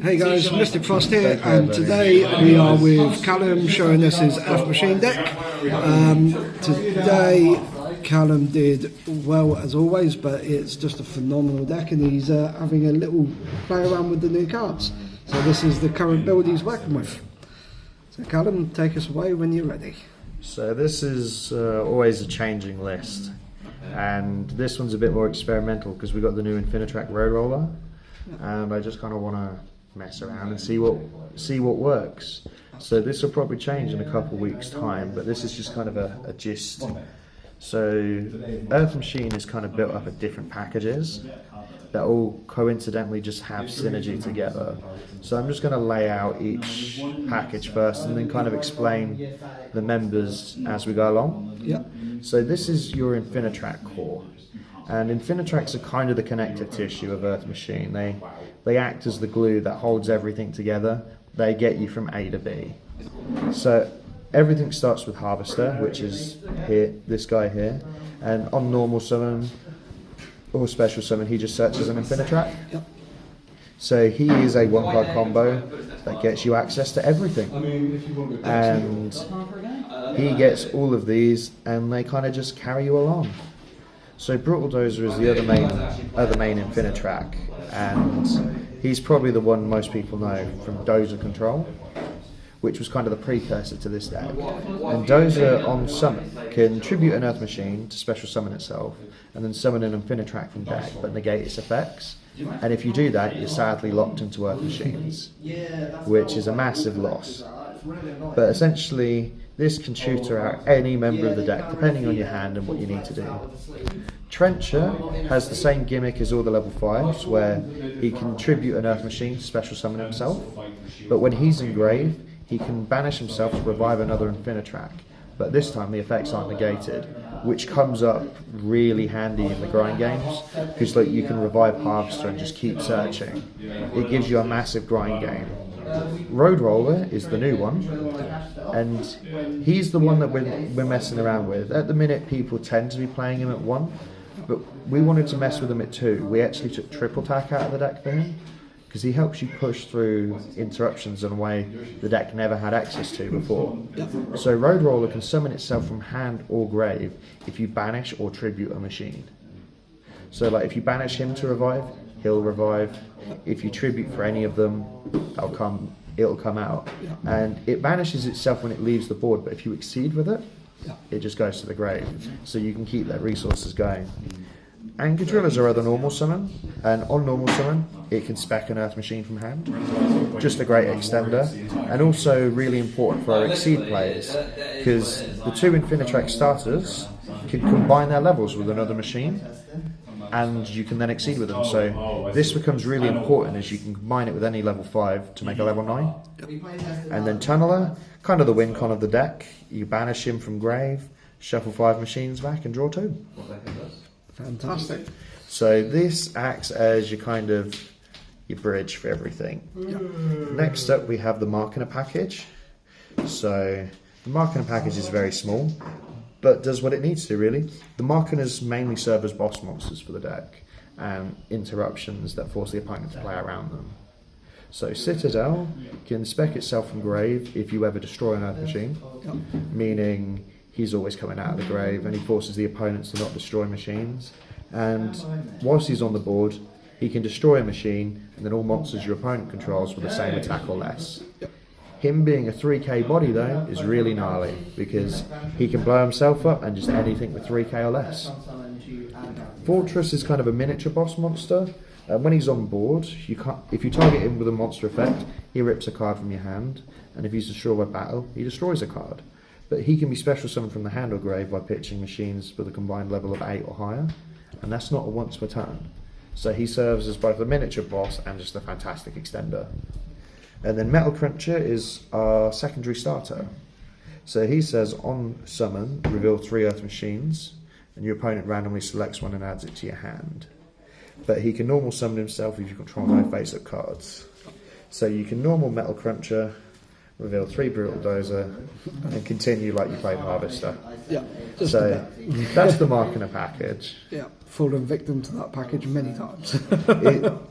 Hey guys, Mystic Frost here, and today we are with Callum showing us his Earth Machine deck. Today Callum did well as always, but it's just a phenomenal deck, and he's having a little play around with the new cards. So this is the current build he's working with. So Callum, take us away when you're ready. So this is always a changing list, and this one's a bit more experimental because we've got the new Infinitrack Road Roller, and I just kind of want to mess around and see what works. So this will probably change in a couple of weeks time, but this is just kind of a gist. So Earth Machine is kind of built up of different packages that all coincidentally just have synergy together. So I'm just going to lay out each package first and then kind of explain the members as we go along. So this is your Infinitrack core, and Infinitracks are kind of the connective tissue of Earth Machine. They act as the glue that holds everything together. They get you from A to B. So everything starts with Harvester, which is here, this guy here, and on normal summon or special summon he just searches an Infinitrack. So he is a one card combo that gets you access to everything, and he gets all of these and they kind of just carry you along. So Brutal Dozer is the other main Infinitrack, and he's probably the one most people know from Dozer Control, which was kind of the precursor to this deck. And Dozer on summon can tribute an Earth Machine to special summon itself, and then summon an Infinitrack from deck, but negate its effects. And if you do that, you're sadly locked into Earth Machines, which is a massive loss. But essentially, this can tutor out any member of the deck, depending on your hand and what you need to do. Trencher has the same gimmick as all the level 5s, where he can tribute an Earth Machine to special summon himself, but when he's in grave, he can banish himself to revive another Infinitrack, but this time the effects aren't negated, which comes up really handy in the grind games, because like you can revive Harvester and just keep searching. It gives you a massive grind game. Road Roller is the new one, and he's the one that we're messing around with. At the minute, people tend to be playing him at 1, but we wanted to mess with him at 2. We actually took triple tack out of the deck for him, because he helps you push through interruptions in a way the deck never had access to before. So Road Roller can summon itself from hand or grave if you banish or tribute a machine. So like if you banish him to revive, he'll revive. If you tribute for any of them, it'll come out. And it banishes itself when it leaves the board, but if you exceed with it, it just goes to the grave. So you can keep their resources going. Anchor Drill is our other normal summon, and on normal summon it can spec an Earth Machine from hand. Just a great extender, and also really important for our Exceed players, because the 2 Infinitrack starters can combine their levels with another machine, and you can then Exceed with them. So this becomes really important as you can combine it with any level 5 to make a level 9. And then Tunneler, kind of the win con of the deck. You banish him from grave, shuffle 5 machines back and draw 2. Fantastic. So this acts as your bridge for everything. Next up we have the Marketer package. So the Marketer package is very small, but does what it needs to really. The Marketers mainly serve as boss monsters for the deck, and interruptions that force the opponent to play around them. So Citadel can spec itself from grave if you ever destroy an Earth Machine, meaning he's always coming out of the grave, and he forces the opponents to not destroy machines. And whilst he's on the board, he can destroy a machine, and then all monsters your opponent controls with the same attack or less. Him being a 3k body though is really gnarly, because he can blow himself up and just anything with 3k or less. Fortress is kind of a miniature boss monster. When he's on board, if you target him with a monster effect, he rips a card from your hand, and if he's destroyed by battle, he destroys a card. But he can be special summoned from the hand or grave by pitching machines with a combined level of 8 or higher, and that's not a once per turn. So he serves as both a miniature boss and just a fantastic extender. And then Metal Cruncher is our secondary starter. So he says on summon, reveal 3 Earth Machines, and your opponent randomly selects one and adds it to your hand. But he can normal summon himself if you control no face-up cards. So you can normal Metal Cruncher, reveal 3 Brutal Dozer, and continue like you played Harvester. Yeah, just So a bit. that's the mark in a package. Yeah, fallen victim to that package many times.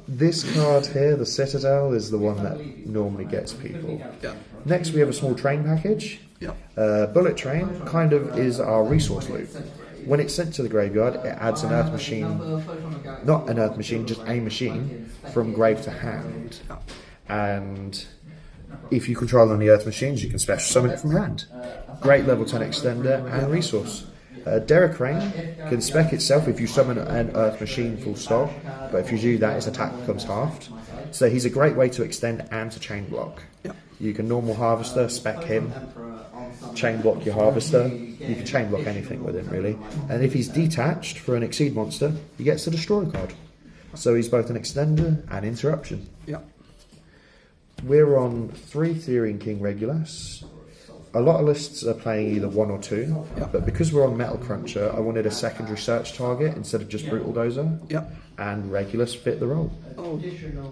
This card here, the Citadel, is the one that normally gets people. Yeah. Next we have a small train package. Yeah. Bullet Train kind of is our resource loop. When it's sent to the graveyard, it adds an earth machine, not an earth machine, just a machine, from grave to hand. And if you control any earth machines, you can special summon it from hand. Great level 10 extender and resource. Derek Rain can spec itself if you summon an earth machine full stop, but if you do that, its attack becomes halved. So he's a great way to extend and to chain block. You can normal harvester, spec him, chain block your harvester. You can chain block anything with him really. And if he's detached for an exceed monster, he gets the destroy card. So he's both an extender and interruption. Yeah. We're on 3 Therian King Regulus. A lot of lists are playing either 1 or 2, but because we're on Metal Cruncher, I wanted a secondary search target instead of just Brutal Dozer. Yeah. And Regulus fit the role. Oh,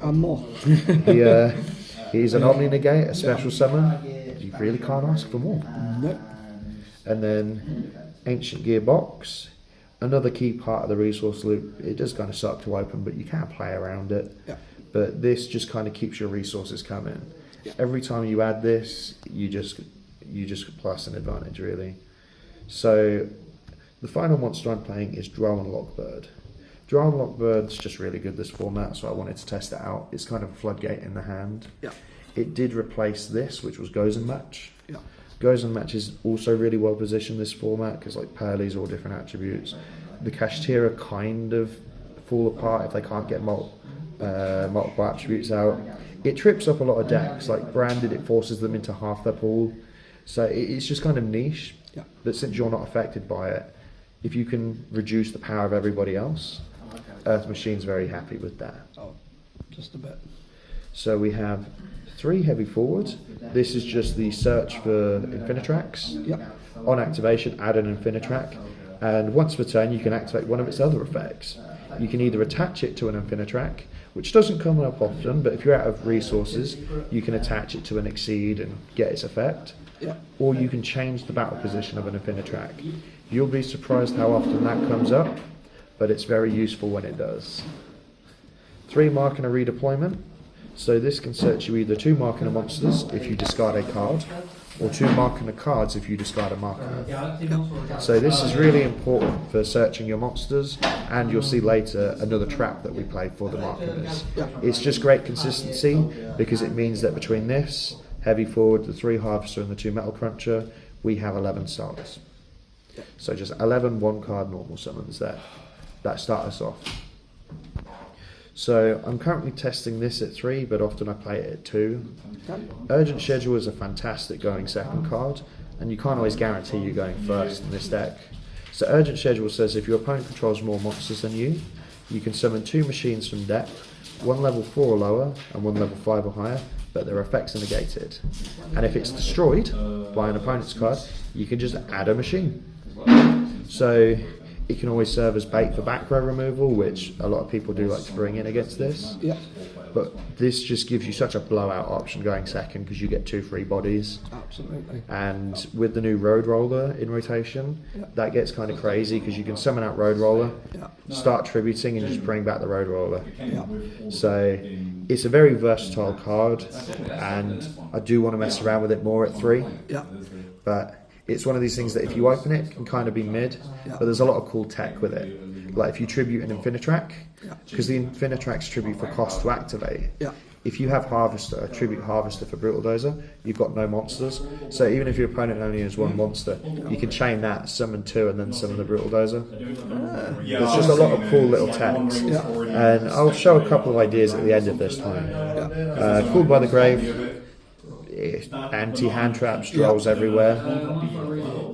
and more. He's an Omni Negate, a special summon. You really can't ask for more. Nope. And then Ancient Gearbox, another key part of the resource loop. It does kind of suck to open, but you can play around it. Yeah. But this just kind of keeps your resources coming. Every time you add this, you just plus an advantage really. So the final monster I'm playing is Drowan Lockbird. Drowan Lockbird's just really good this format, so I wanted to test it out. It's kind of a floodgate in the hand. Yeah. It did replace this, which was Gozen Match. Yeah. Gozen Match is also really well positioned this format because like Pearly's all different attributes. The Kashtira kind of fall apart if they can't get multiple attributes out. It trips up a lot of decks, like Branded, it forces them into half their pool. So it's just kind of niche, but since you're not affected by it, if you can reduce the power of everybody else, Earth Machine's very happy with that. Oh, just a bit. So we have 3 heavy forwards. This is just the search for Infinitrax. Yep. On activation, add an Infinitrack, and once per turn you can activate one of its other effects. You can either attach it to an Infinitrack, which doesn't come up often, but if you're out of resources, you can attach it to an Exceed and get its effect. Yep. Or you can change the battle position of an Infinitrack. You'll be surprised how often that comes up, but it's very useful when it does. 3 mark and a redeployment. So this can search you either 2 mark and a monsters if you discard a card, or 2 mark and a cards if you discard a marker. So this is really important for searching your monsters, and you'll see later another trap that we play for the markers. It's just great consistency because it means that between this, heavy forward, the 3 harvester and the 2 metal cruncher, we have 11 stars. So just 11 1-card normal summons that start us off. So I'm currently testing this at 3, but often I play it at 2. Urgent Schedule is a fantastic going second card, and you can't always guarantee you going first in this deck. So Urgent Schedule says if your opponent controls more monsters than you, you can summon 2 machines from deck, 1 level 4 or lower and 1 level 5 or higher, but their effects are negated. And if it's destroyed by an opponent's card, you can just add a machine. So it can always serve as bait for back row removal, which a lot of people do like to bring in against this. Yeah. But this just gives you such a blowout option going second because you get 2 free bodies. Absolutely. And with the new Road Roller in rotation, that gets kind of crazy because you can summon out Road Roller, start tributing and just bring back the Road Roller. So it's a very versatile card, and I do want to mess around with it more at 3. But it's one of these things that if you open it, it can kind of be mid, but there's a lot of cool tech with it. Like if you tribute an Infinitrack, because the Infinitrack's tribute for cost to activate. If you have Harvester, a tribute Harvester for Brutal Dozer, you've got no monsters. So even if your opponent only has 1 monster, you can chain that, summon 2, and then summon the Brutal Dozer. There's just a lot of cool little techs. And I'll show a couple of ideas at the end of this time. Called by the Grave. Anti-hand traps, drolls everywhere.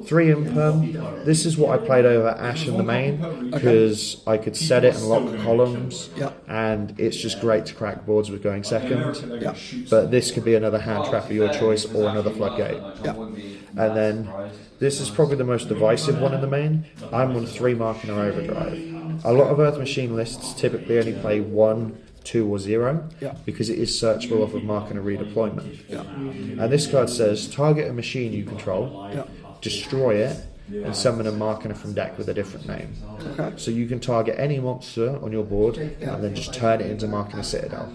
3 Imperm. This is what I played over Ash in the main because I could set it and lock columns, and it's just great to crack boards with going second. But this could be another hand trap of your choice or another floodgate. And then this is probably the most divisive one in the main. I'm on 3 mark and an overdrive. A lot of Earth Machine lists typically only play 1 2 or 0, Yeah. because it is searchable off of mark and a redeployment. Yeah. And this card says target a machine you control, Yeah. destroy it, and summon a marker from deck with a different name. Okay. So you can target any monster on your board and then just turn it into marking a citadel.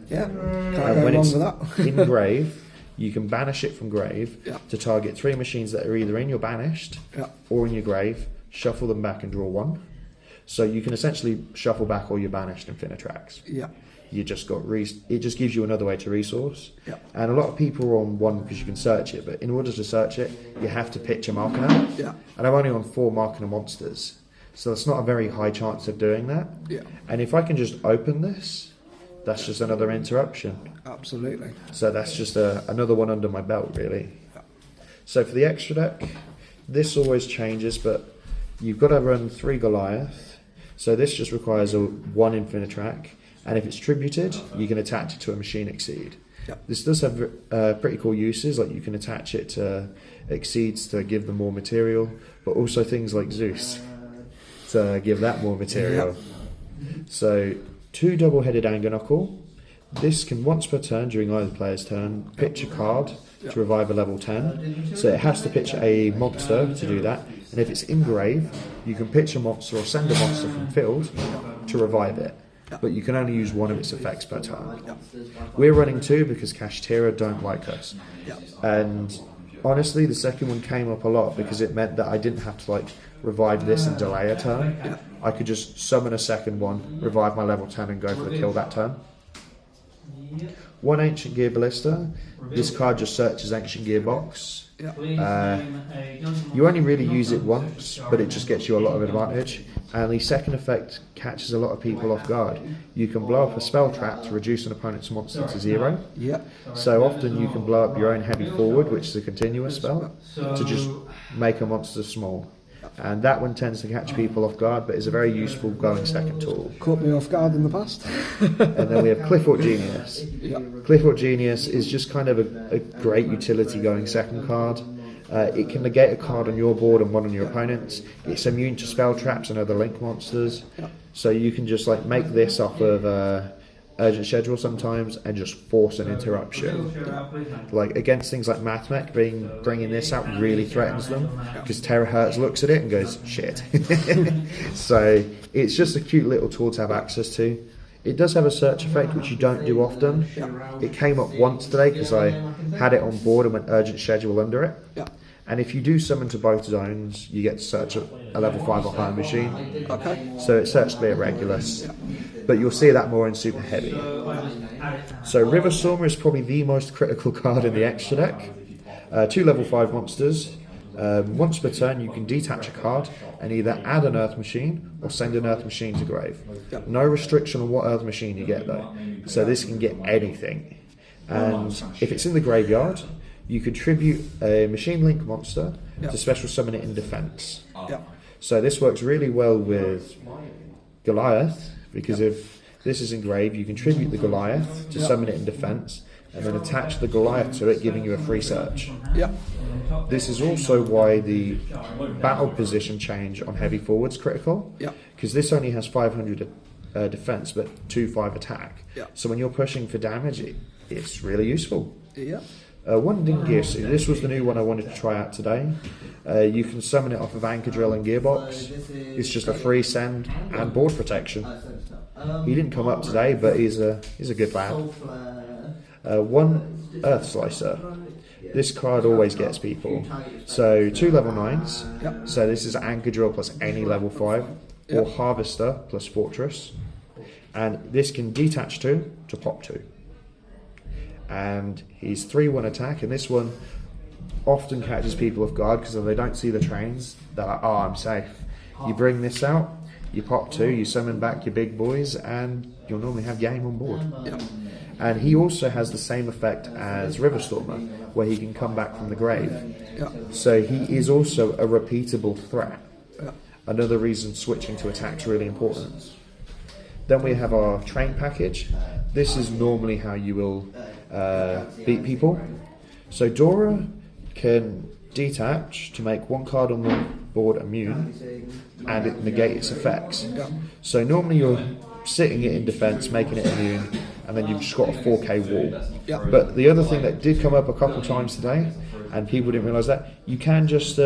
Yeah. Can't And go when wrong it's with that. in grave, you can banish it from grave Yeah. to target 3 machines that are either in your banished Yeah. or in your grave, shuffle them back and draw 1. So you can essentially shuffle back all your banished Infinitracks. Yeah. You just got it just gives you another way to resource. Yeah. And a lot of people are on 1 because you can search it, but in order to search it, you have to pitch a marker. Yeah. And I'm only on 4 marker monsters, so it's not a very high chance of doing that. Yeah. And if I can just open this, that's just another interruption. Absolutely. So that's just another one under my belt, really. Yeah. So for the extra deck, this always changes, but you've got to run 3 Goliath. So this just requires a 1 Infinitrack, and if it's tributed, you can attach it to a machine exceed. Yeah. This does have pretty cool uses, like you can attach it to exceeds to give them more material, but also things like Zeus to give that more material. So 2 double-headed Anger Knuckle. This can once per turn during either player's turn pitch a card to revive a level 10. So it has to pitch a monster to do that, and if it's in grave, you can pitch a monster or send a monster from field to revive it. But you can only use 1 of its effects per turn. We're running 2 because Kashtira don't like us. And honestly, the second one came up a lot because it meant that I didn't have to like revive this and delay a turn. I could just summon a second one, revive my level 10 and go for the kill that turn. 1 Ancient Gear Ballista. This card just searches Ancient Gearbox. You only really use it once, but it just gets you a lot of advantage. And the second effect catches a lot of people off guard. You can blow up a spell trap to reduce an opponent's monster to 0. Yeah. So often you can blow up your own heavy forward, which is a continuous spell, to just make a monster small. And that one tends to catch people off guard, but is a very useful going second tool. Caught me off guard in the past. And then we have Cliffort Genius. Cliffort Genius is just kind of a great utility going second card. It can negate a card on your board and 1 on your opponent's. It's immune to spell traps and other link monsters. So you can just like make this off of Urgent Schedule sometimes and just force an interruption. Like against things like Mathmech, bringing this out really threatens them because Terahertz looks at it and goes, shit. So it's just a cute little tool to have access to. It does have a search effect, which you don't do often. It came up once today because I had it on board and went Urgent Schedule under it. And if you do summon to both zones, you get to search a level 5 or higher machine. Okay. So it searched me at Regulus. But you'll see that more in Super Heavy. So River Stormer is probably the most critical card in the extra deck. 2 level 5 monsters. Once per turn you can detach a card and either add an Earth Machine or send an Earth Machine to grave. No restriction on what Earth Machine you get though. So this can get anything. And if it's in the graveyard, you could tribute a Machine Link monster to special summon it in defense. So this works really well with Goliath, because if this is in grave, you can tribute the Goliath to summon it in defense, and then attach the Goliath to it, giving you a free search. This is also why the battle position change on heavy forward's critical, because this only has 500 defense but 2/5 attack. So when you're pushing for damage, it's really useful. 1 Dingus, this was the new one I wanted to try out today. You can summon it off of Anchor Drill and Gearbox. It's just a free send and board protection. He didn't come up today, but he's a good lad. 1 Earth Slicer. This card always gets people. So 2 level 9s. So this is Anchor Drill plus any level 5, or Harvester plus Fortress. And this can detach 2 to pop 2. And he's 3/1 attack, and this one often catches people off guard because if they don't see the trains, they're like, oh, I'm safe. You bring this out, you pop 2, you summon back your big boys, and you'll normally have game on board. And he also has the same effect as River Stormer, where he can come back from the grave. So he is also a repeatable threat. Another reason switching to attack is really important. Then we have our train package. This is normally how you will beat people. So Dora can detach to make 1 card on the board immune, and it negates its effects. So normally sitting it in defence, making it immune, and then you've just got a 4K wall. Yep. But the other thing that did come up a couple times today, and people didn't realise that, you can just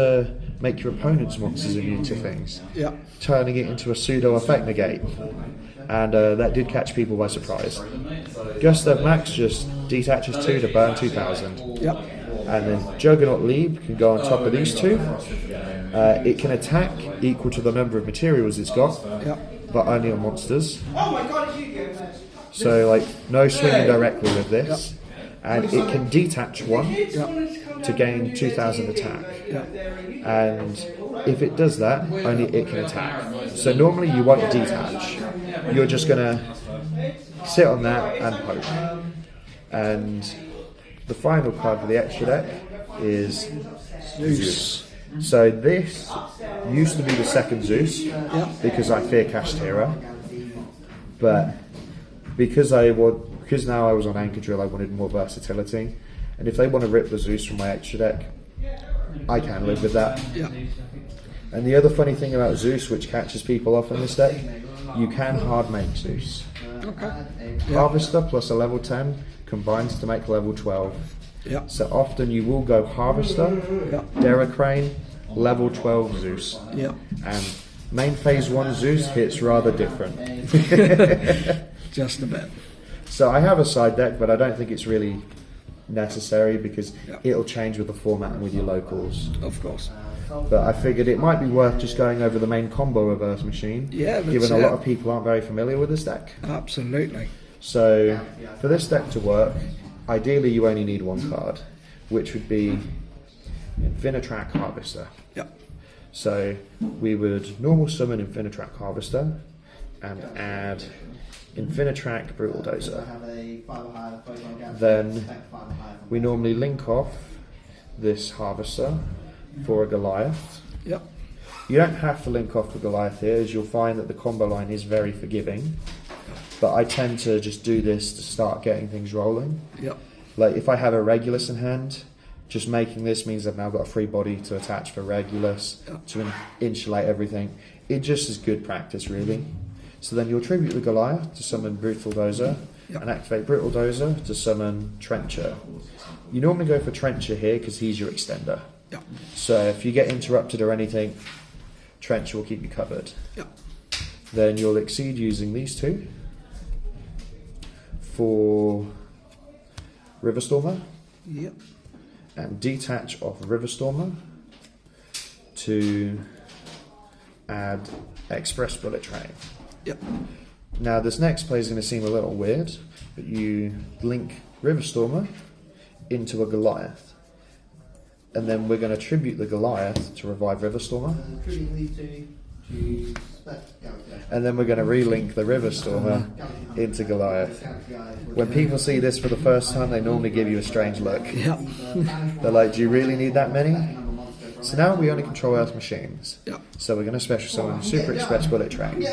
make your opponent's monsters immune to things, Yep. turning it into a pseudo effect negate. And that did catch people by surprise. Gustav Max just detaches 2 to burn 2000. Yep. And then Juggernaut Lieb can go on top of these 2. It can attack equal to the number of materials it's got, Yep. but only on monsters. So like no swinging directly with this. And it can detach 1 to gain 2000 attack. And if it does that, only it can attack. So normally you won't detach. You're just going to sit on that and poke. And the final card for the extra deck is Zeus. So this used to be the second Zeus because I fear Kashtira. But because now I was on Anchor Drill, I wanted more versatility. And if they want to rip the Zeus from my extra deck, I can live with that. And the other funny thing about Zeus, which catches people off in this deck, you can hard make Zeus. Harvester plus a level 10 combines to make level 12. So often you will go Harvester, Derricrane, level 12 Zeus. And main phase 1 Zeus hits rather different. Just a bit. So I have a side deck, but I don't think it's really necessary because it'll change with the format and with your locals. Of course. But I figured it might be worth just going over the main combo reverse machine, given a lot of people aren't very familiar with this deck. Absolutely. So for this deck to work, ideally you only need 1 card, which would be Infinitrack Harvester. So we would normal summon Infinitrack Harvester and add Infinitrack Brutal Dozer. Then we normally link off this Harvester for a Goliath. You don't have to link off the Goliath here, as you'll find that the combo line is very forgiving. But I tend to just do this to start getting things rolling. Like if I have a Regulus in hand, just making this means I've now got a free body to attach for Regulus to insulate everything. It just is good practice, really. So then you'll tribute the Goliath to summon Brutal Dozer and activate Brutal Dozer to summon Trencher. You normally go for Trencher here because he's your extender. So if you get interrupted or anything, Trencher will keep you covered. Then you'll exceed using these 2 for Riverstormer. And detach off Riverstormer to add Express Bullet Train. Now this next play is going to seem a little weird, but you link Riverstormer into a Goliath. And then we're going to tribute the Goliath to revive Riverstormer. And then we're going to relink the Riverstormer into Goliath. When people see this for the first time, they normally give you a strange look. They're like, do you really need that many? So now we only control Earth machines. So we're going to special summon Super Express Bullet Train.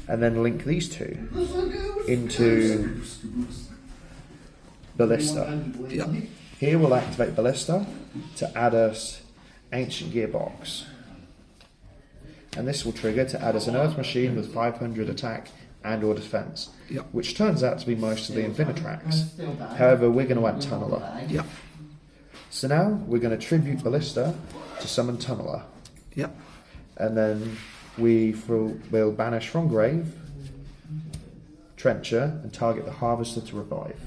And then link these 2 into Ballista. Here we'll activate Ballista to add us Ancient Gearbox. And this will trigger to add us an Earth machine with 500 attack and or defense, which turns out to be most of the Infinitracks. However, we're going to add Tunneler. So now we're going to tribute Ballista to summon Tunneler. And then we'll banish from grave Trencher and target the Harvester to revive.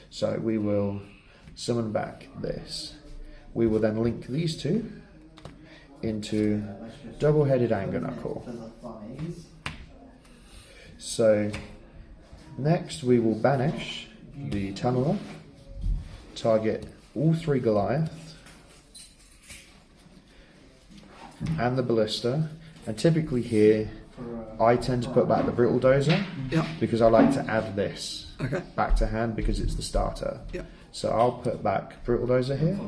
So we will summon back this. We will then link these 2 into double-headed Anger Knuckle. So next we will banish the Tunneler, target all 3 Goliath and the Ballista, and typically here I tend to put back the Brutal Dozer because I like to add this back to hand because it's the starter. So I'll put back Brutal Dozer here.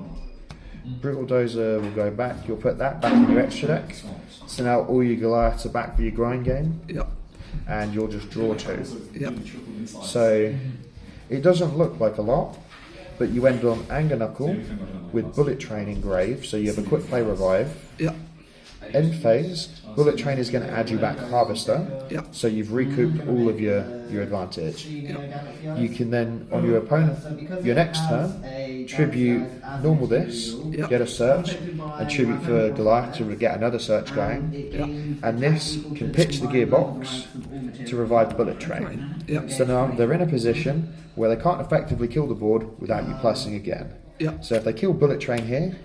Brutal Dozer will go back. You'll put that back in your extra deck. So now all your Goliaths are back for your grind game. And you'll just draw 2. So it doesn't look like a lot, but you end on Anger Knuckle with Bullet Train in grave, so you have a quick play revive. End phase, bullet train is going to add you back harvester, Yep. so you've recouped all of your advantage. You can then, on your opponent, your next turn, tribute normal this, Yep. get a search, and tribute for Goliath to get another search going. Yep. And this can pitch the gearbox to revive bullet train. Yep. So now they're in a position where they can't effectively kill the board without you plussing again. Yep. So if they kill bullet train here,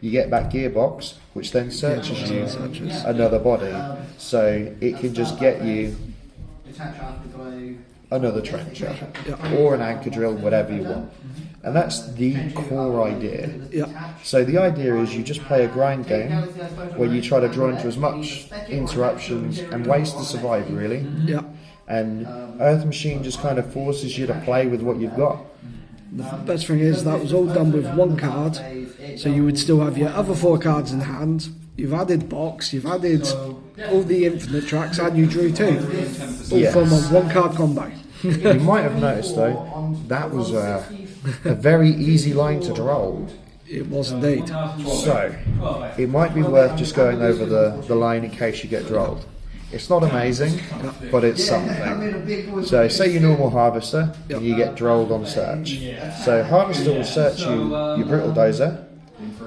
you get back gearbox, which then searches you another body. So it can just get you another trencher or an anchor drill, whatever you want. And that's the core idea. Yep. So the idea is you just play a grind game where you try to draw into as much interruptions and ways to survive, really. Yep. And Earth Machine just kind of forces you to play with what you've got. The best thing is that was all done with one card, so you would still have your other 4 cards in hand. You've added box, you've added all the infinite tracks, and you drew 2, all Yes. from a 1-card combo. You might have noticed though, that was a very easy line to draw. It was indeed. So, it might be worth just going over the line in case you get drolled. It's not amazing, but it's something. So, say your normal harvester, and you get drolled on search. So, harvester will search your brutal dozer,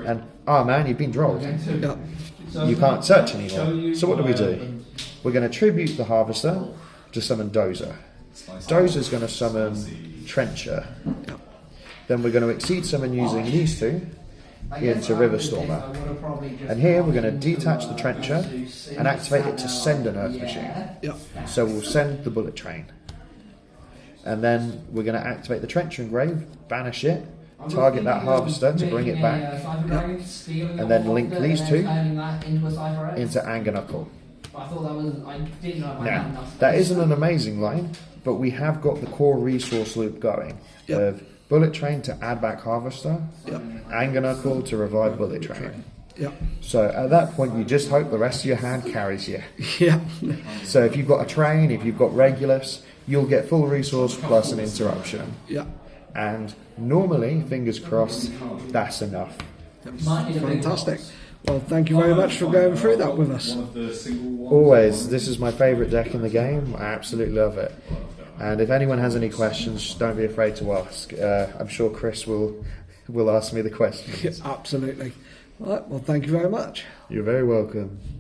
and man, you've been drolled. Yep. You can't search anymore. So, what do? We're going to tribute the harvester to summon dozer. Dozer's going to summon trencher. Then we're going to exceed summon using these 2 into River Stormer. And here we're going to detach the trencher and activate it to send an Earth Machine. Yep. So we'll send the bullet train. And then we're going to activate the trencher engrave, banish it, target that harvester to bring it back, and then link these 2 into Anger Knuckle. Now, that isn't an amazing line, but we have got the core resource loop going. Of bullet train to add back harvester, Anger Knuckle to revive bullet train. Yep. So at that point, you just hope the rest of your hand carries you. Yep. So if you've got a train, if you've got Regulus, you'll get full resource plus an interruption. Yep. And normally, fingers crossed, that's enough. Fantastic. Well, thank you very much for going through that with us. Always, this is my favourite deck in the game. I absolutely love it. And if anyone has any questions, don't be afraid to ask. I'm sure Chris will ask me the questions. Absolutely. All right, well, thank you very much. You're very welcome.